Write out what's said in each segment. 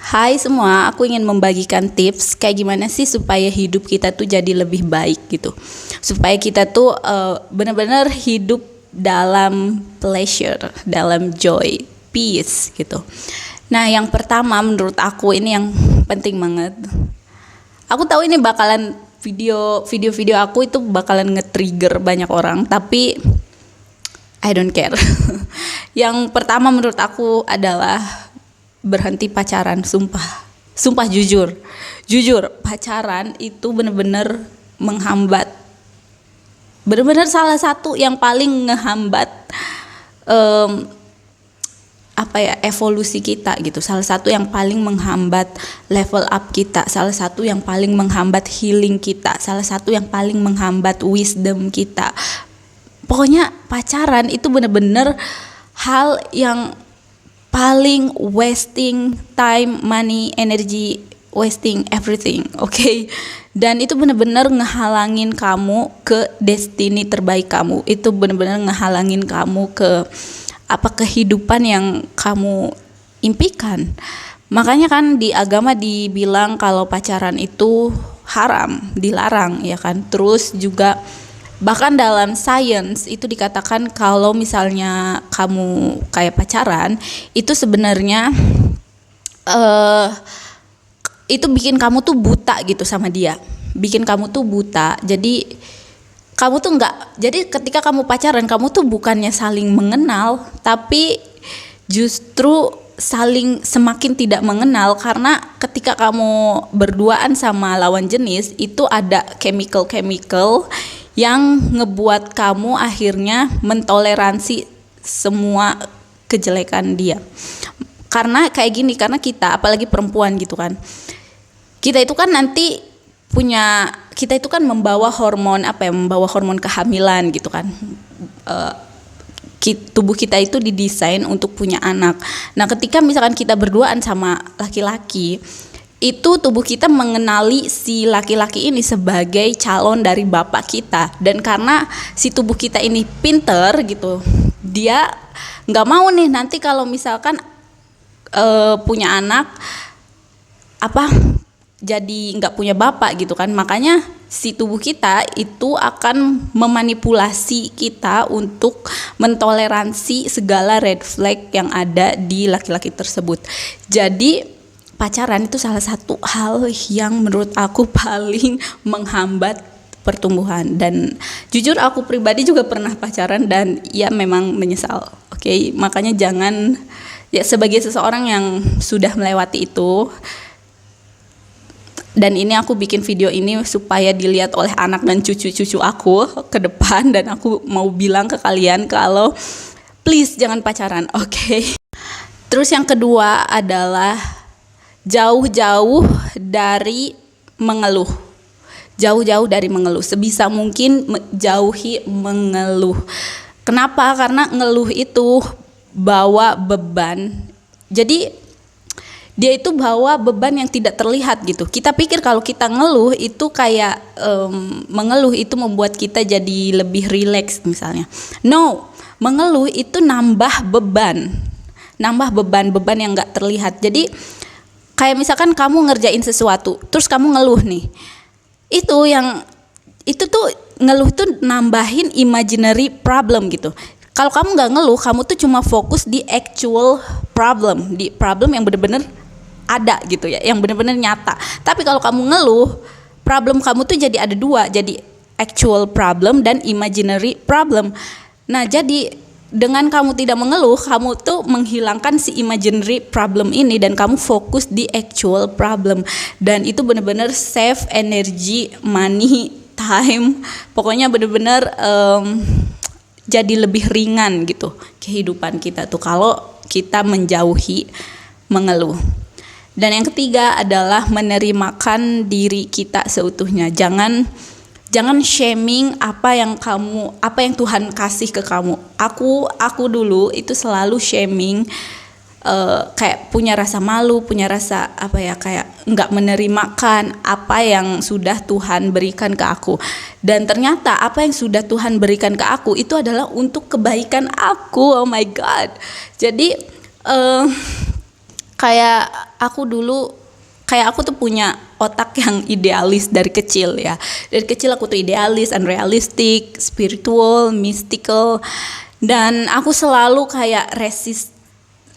Hai semua, aku ingin membagikan tips kayak gimana sih supaya hidup kita tuh jadi lebih baik gitu. Supaya kita tuh benar-benar hidup dalam pleasure, dalam joy, peace gitu. Nah, yang pertama menurut aku ini yang penting banget. Aku tahu ini bakalan video aku itu bakalan nge-trigger banyak orang, tapi I don't care. Yang pertama menurut aku adalah berhenti pacaran, sumpah jujur pacaran itu benar-benar menghambat, benar-benar salah satu yang paling ngehambat evolusi kita gitu, salah satu yang paling menghambat level up kita, salah satu yang paling menghambat healing kita, salah satu yang paling menghambat wisdom kita. Pokoknya pacaran itu benar-benar hal yang paling wasting time, money, energy, wasting everything, okay? Dan itu benar-benar ngehalangin kamu ke destiny terbaik kamu. Itu benar-benar ngehalangin kamu ke kehidupan yang kamu impikan. Makanya kan di agama dibilang kalau pacaran itu haram, dilarang ya kan. Terus juga bahkan dalam sains itu dikatakan kalau misalnya kamu kayak pacaran itu sebenarnya itu bikin kamu tuh buta gitu sama dia, bikin kamu tuh buta. Jadi kamu tuh jadi ketika kamu pacaran kamu tuh bukannya saling mengenal, tapi justru saling semakin tidak mengenal, karena ketika kamu berduaan sama lawan jenis itu ada chemical yang ngebuat kamu akhirnya mentoleransi semua kejelekan dia. Karena kayak gini, karena kita apalagi perempuan gitu kan, kita itu kan membawa hormon kehamilan gitu kan. Tubuh kita itu didesain untuk punya anak. Nah, ketika misalkan kita berduaan sama laki-laki, itu tubuh kita mengenali si laki-laki ini sebagai calon dari bapak kita. Dan karena si tubuh kita ini pinter gitu, dia nggak mau nih nanti kalau misalkan punya anak jadi nggak punya bapak gitu kan. Makanya si tubuh kita itu akan memanipulasi kita untuk mentoleransi segala red flag yang ada di laki-laki tersebut. Jadi pacaran itu salah satu hal yang menurut aku paling menghambat pertumbuhan. Dan jujur aku pribadi juga pernah pacaran dan ya memang menyesal. Oke, makanya jangan, ya sebagai seseorang yang sudah melewati itu, dan ini aku bikin video ini supaya dilihat oleh anak dan cucu-cucu aku ke depan, dan aku mau bilang ke kalian kalau please jangan pacaran, oke? Terus yang kedua adalah jauh-jauh dari mengeluh. Jauh-jauh dari mengeluh. Sebisa mungkin jauhi mengeluh. Kenapa? Karena ngeluh itu bawa beban. Jadi dia itu bawa beban yang tidak terlihat gitu. Kita pikir kalau kita ngeluh itu kayak mengeluh itu membuat kita jadi lebih rileks misalnya. No, mengeluh itu nambah beban yang nggak terlihat. Jadi kayak misalkan kamu ngerjain sesuatu, terus kamu ngeluh nih. Itu tuh ngeluh tuh nambahin imaginary problem gitu. Kalau kamu nggak ngeluh, kamu tuh cuma fokus di actual problem, di problem yang benar-benar ada gitu ya, yang benar-benar nyata. Tapi kalau kamu ngeluh, problem kamu tuh jadi ada dua, jadi actual problem dan imaginary problem. Nah, jadi dengan kamu tidak mengeluh, kamu tuh menghilangkan si imaginary problem ini dan kamu fokus di actual problem. Dan itu benar-benar save energy, money, time. Pokoknya benar-benar jadi lebih ringan gitu kehidupan kita tuh kalau kita menjauhi mengeluh. Dan yang ketiga adalah menerimakan diri kita seutuhnya. Jangan shaming apa yang Tuhan kasih ke kamu. Aku dulu itu selalu shaming, kayak punya rasa malu, punya rasa kayak nggak menerimakan apa yang sudah Tuhan berikan ke aku. Dan ternyata apa yang sudah Tuhan berikan ke aku itu adalah untuk kebaikan aku. Oh my God. Jadi kayak aku dulu kayak aku tuh punya otak yang idealis dari kecil ya. Dari kecil aku tuh idealis, unrealistic, spiritual, mystical, dan aku selalu kayak resist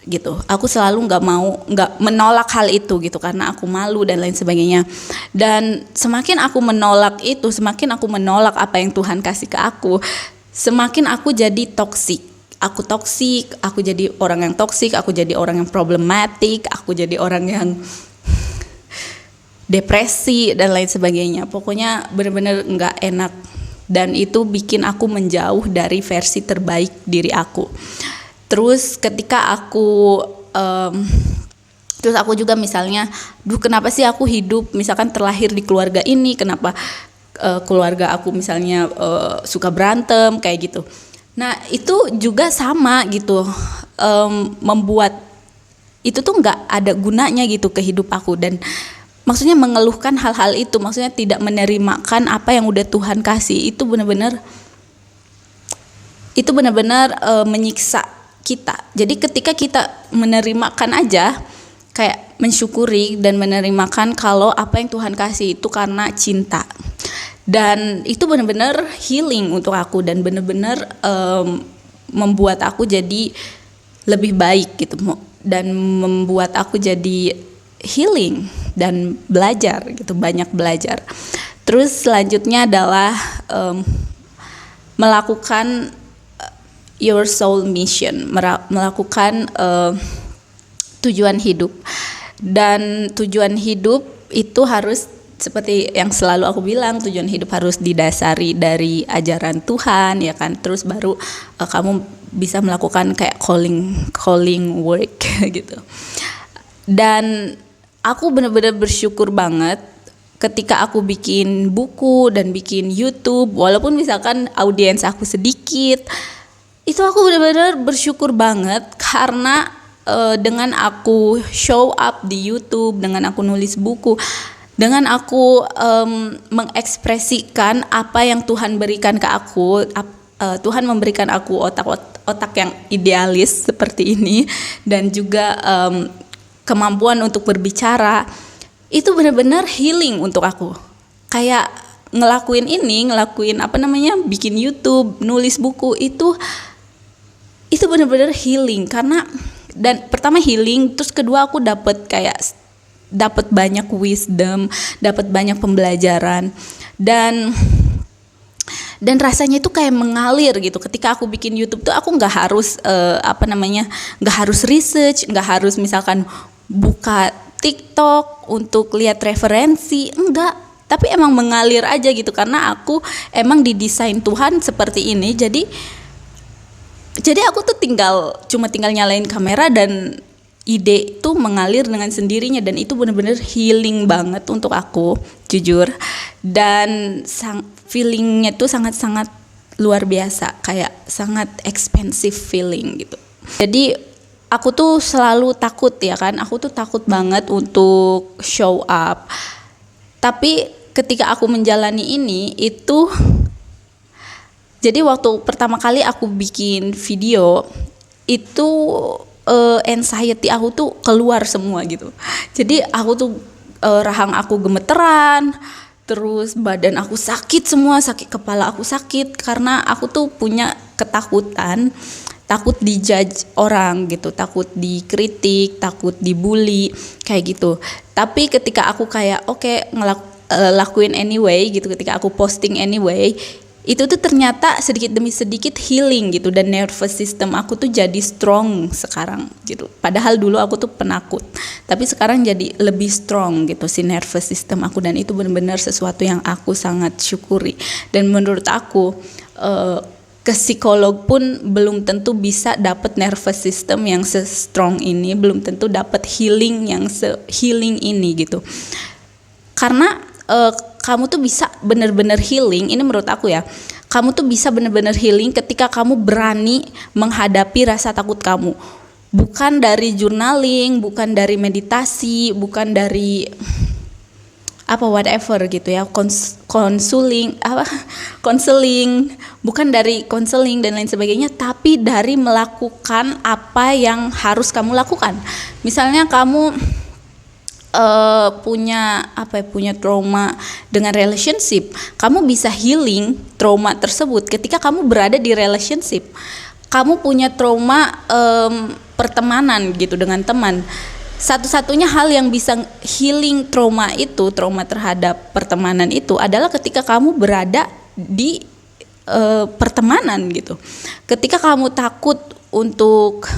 gitu. Aku selalu nggak menolak hal itu gitu karena aku malu dan lain sebagainya. Dan semakin aku menolak itu, semakin aku menolak apa yang Tuhan kasih ke aku, semakin aku jadi toksik. Aku jadi orang yang toksik, aku jadi orang yang problematik, aku jadi orang yang depresi dan lain sebagainya. Pokoknya benar-benar nggak enak, dan itu bikin aku menjauh dari versi terbaik diri aku. Terus ketika aku terus aku juga misalnya, kenapa sih aku hidup misalkan terlahir di keluarga ini, kenapa keluarga aku misalnya suka berantem kayak gitu. Nah itu juga sama gitu, membuat itu tuh nggak ada gunanya gitu ke hidup aku. Dan maksudnya mengeluhkan hal-hal itu, maksudnya tidak menerimakan apa yang udah Tuhan kasih, itu benar-benar menyiksa kita. Jadi ketika kita menerimakan aja, kayak mensyukuri dan menerimakan kalau apa yang Tuhan kasih itu karena cinta, dan itu benar-benar healing untuk aku, dan benar-benar membuat aku jadi lebih baik gitu, dan membuat aku jadi healing dan belajar gitu, banyak belajar. Terus selanjutnya adalah melakukan your soul mission, melakukan tujuan hidup. Dan tujuan hidup itu harus seperti yang selalu aku bilang, tujuan hidup harus didasari dari ajaran Tuhan ya kan. Terus baru kamu bisa melakukan kayak calling work gitu. Dan aku benar-benar bersyukur banget ketika aku bikin buku dan bikin YouTube, walaupun misalkan audiens aku sedikit, itu aku benar-benar bersyukur banget karena dengan aku show up di YouTube, dengan aku nulis buku, dengan aku mengekspresikan apa yang Tuhan berikan ke aku. Tuhan memberikan aku otak yang idealis seperti ini, dan juga kemampuan untuk berbicara. Itu benar-benar healing untuk aku. Kayak ngelakuin bikin YouTube, nulis buku, itu benar-benar healing. Karena dan pertama healing, terus kedua aku dapat banyak wisdom, dapat banyak pembelajaran, dan rasanya itu kayak mengalir gitu. Ketika aku bikin YouTube tuh aku nggak harus nggak harus research, nggak harus misalkan buka TikTok untuk lihat referensi, enggak, tapi emang mengalir aja gitu, karena aku emang didesain Tuhan seperti ini. Jadi aku tuh cuma tinggal nyalain kamera dan ide itu mengalir dengan sendirinya, dan itu benar-benar healing banget untuk aku, jujur. Dan feelingnya tuh sangat-sangat luar biasa, kayak sangat expensive feeling gitu. Jadi aku tuh selalu takut ya kan, aku tuh takut banget untuk show up. Tapi ketika aku menjalani ini itu, jadi waktu pertama kali aku bikin video itu anxiety aku tuh keluar semua gitu. Jadi aku tuh rahang aku gemeteran, terus badan aku sakit semua, kepala aku sakit, karena aku tuh punya ketakutan, takut dijudge orang gitu, takut dikritik, takut dibully kayak gitu. Tapi ketika aku kayak lakuin anyway gitu, ketika aku posting anyway, itu tuh ternyata sedikit demi sedikit healing gitu, dan nervous system aku tuh jadi strong sekarang gitu. Padahal dulu aku tuh penakut, tapi sekarang jadi lebih strong gitu si nervous system aku, dan itu benar-benar sesuatu yang aku sangat syukuri. Dan menurut aku ke psikolog pun belum tentu bisa dapat nervous system yang se-strong ini, belum tentu dapat healing yang se-healing ini gitu. Karena kamu tuh bisa benar-benar healing, ini menurut aku ya, kamu tuh bisa benar-benar healing ketika kamu berani menghadapi rasa takut kamu. Bukan dari journaling, bukan dari meditasi, bukan dari whatever gitu ya, konseling, bukan dari konseling dan lain sebagainya, tapi dari melakukan apa yang harus kamu lakukan. Misalnya kamu punya trauma dengan relationship, kamu bisa healing trauma tersebut ketika kamu berada di relationship. Kamu punya trauma pertemanan gitu dengan teman. Satu-satunya hal yang bisa healing trauma terhadap pertemanan itu adalah ketika kamu berada di pertemanan gitu. Ketika kamu takut untuk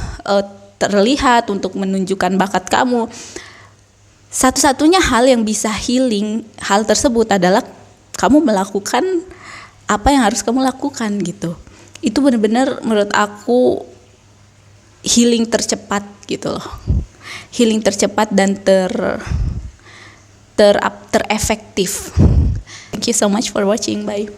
terlihat, untuk menunjukkan bakat kamu, satu-satunya hal yang bisa healing hal tersebut adalah kamu melakukan apa yang harus kamu lakukan gitu. Itu benar-benar menurut aku healing tercepat gitu loh. Healing tercepat dan terefektif. Thank you so much for watching. Bye.